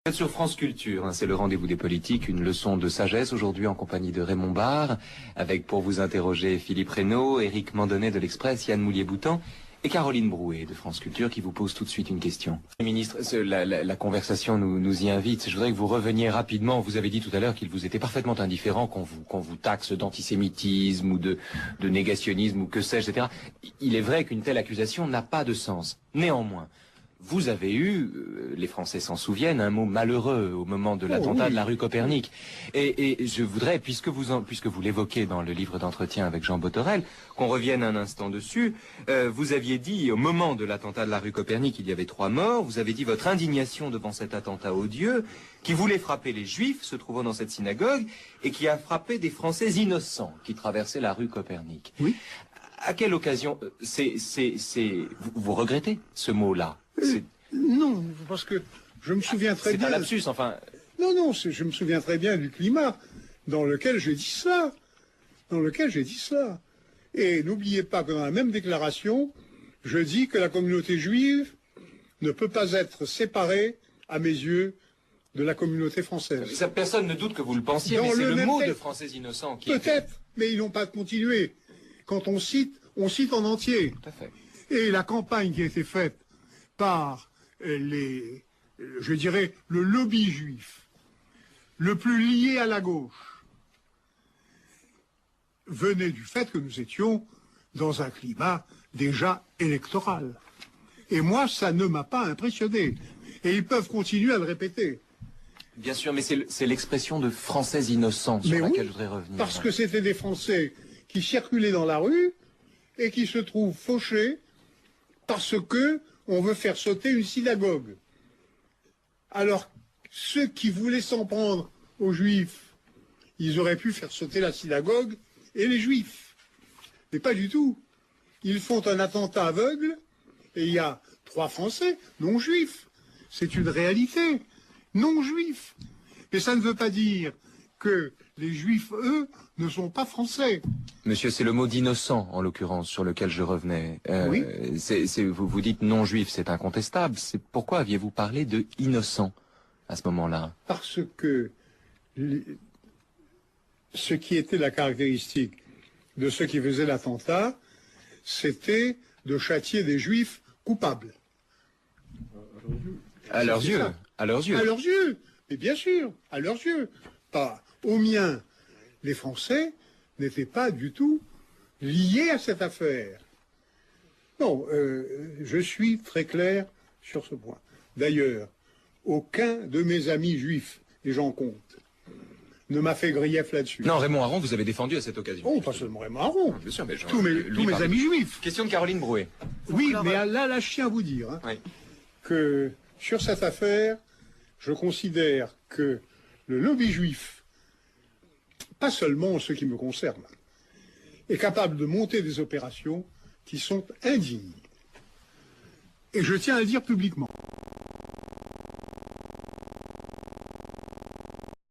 Vous êtes sur France Culture, hein, c'est le rendez-vous des politiques, une leçon de sagesse aujourd'hui en compagnie de Raymond Barre, avec pour vous interroger Philippe Reynaud, Éric Mandonnet de l'Express, Yann Moulier-Boutan et Caroline Brouet de France Culture qui vous pose tout de suite une question. Ministre, la conversation nous y invite. Je voudrais que vous reveniez rapidement. Vous avez dit tout à l'heure qu'il vous était parfaitement indifférent qu'on vous taxe d'antisémitisme ou de négationnisme ou que sais-je, etc. Il est vrai qu'une telle accusation n'a pas de sens. Néanmoins, vous avez eu, les Français s'en souviennent, un mot malheureux au moment de l'attentat de la rue Copernic. Et je voudrais, puisque vous l'évoquez dans le livre d'entretien avec Jean Bothorel, qu'on revienne un instant dessus. Vous aviez dit, au moment de l'attentat de la rue Copernic, il y avait 3 morts. Vous avez dit votre indignation devant cet attentat odieux qui voulait frapper les Juifs se trouvant dans cette synagogue et qui a frappé des Français innocents qui traversaient la rue Copernic. Oui. À quelle occasion vous regrettez ce mot-là? Non, parce que je me souviens très bien... C'est un lapsus, enfin... Non, je me souviens très bien du climat dans lequel j'ai dit cela. Et n'oubliez pas que dans la même déclaration, je dis que la communauté juive ne peut pas être séparée, à mes yeux, de la communauté française. Personne ne doute que vous le pensiez, mais c'est le mot de Français innocents qui... Peut-être, mais ils n'ont pas continué. Quand on cite en entier. Tout à fait. Et la campagne qui a été faite par le lobby juif, le plus lié à la gauche, venait du fait que nous étions dans un climat déjà électoral. Et moi, ça ne m'a pas impressionné. Et ils peuvent continuer à le répéter. Bien sûr, mais c'est l'expression de Français innocents sur laquelle je voudrais revenir. Parce que c'était des Français qui circulaient dans la rue et qui se trouvent fauchés parce que on veut faire sauter une synagogue. Alors, ceux qui voulaient s'en prendre aux Juifs, ils auraient pu faire sauter la synagogue et les Juifs. Mais pas du tout. Ils font un attentat aveugle et il y a 3 Français non-juifs. C'est une réalité. Non-juifs. Mais ça ne veut pas dire que les Juifs, eux, ne sont pas français. Monsieur, c'est le mot d'innocent, en l'occurrence, sur lequel je revenais. Oui. Vous dites non-juif, c'est incontestable. Pourquoi aviez-vous parlé de innocent à ce moment-là? Parce que ce qui était la caractéristique de ceux qui faisaient l'attentat, c'était de châtier des Juifs coupables. À leurs yeux. À leurs yeux. À leurs yeux. Mais bien sûr, à leurs yeux. Pas aux miens. Les Français n'étaient pas du tout liés à cette affaire. Non, je suis très clair sur ce point. D'ailleurs, aucun de mes amis juifs, et j'en compte, ne m'a fait grief là-dessus. Non, Raymond Aron, vous avez défendu à cette occasion. Oh, pas seulement Raymond Aron. Bien sûr, mais tous mes amis juifs. Question de Caroline Brouet. Oui, mais là, je tiens à vous dire que sur cette affaire, je considère que le lobby juif, pas seulement ce qui me concerne, est capable de monter des opérations qui sont indignes. Et je tiens à le dire publiquement.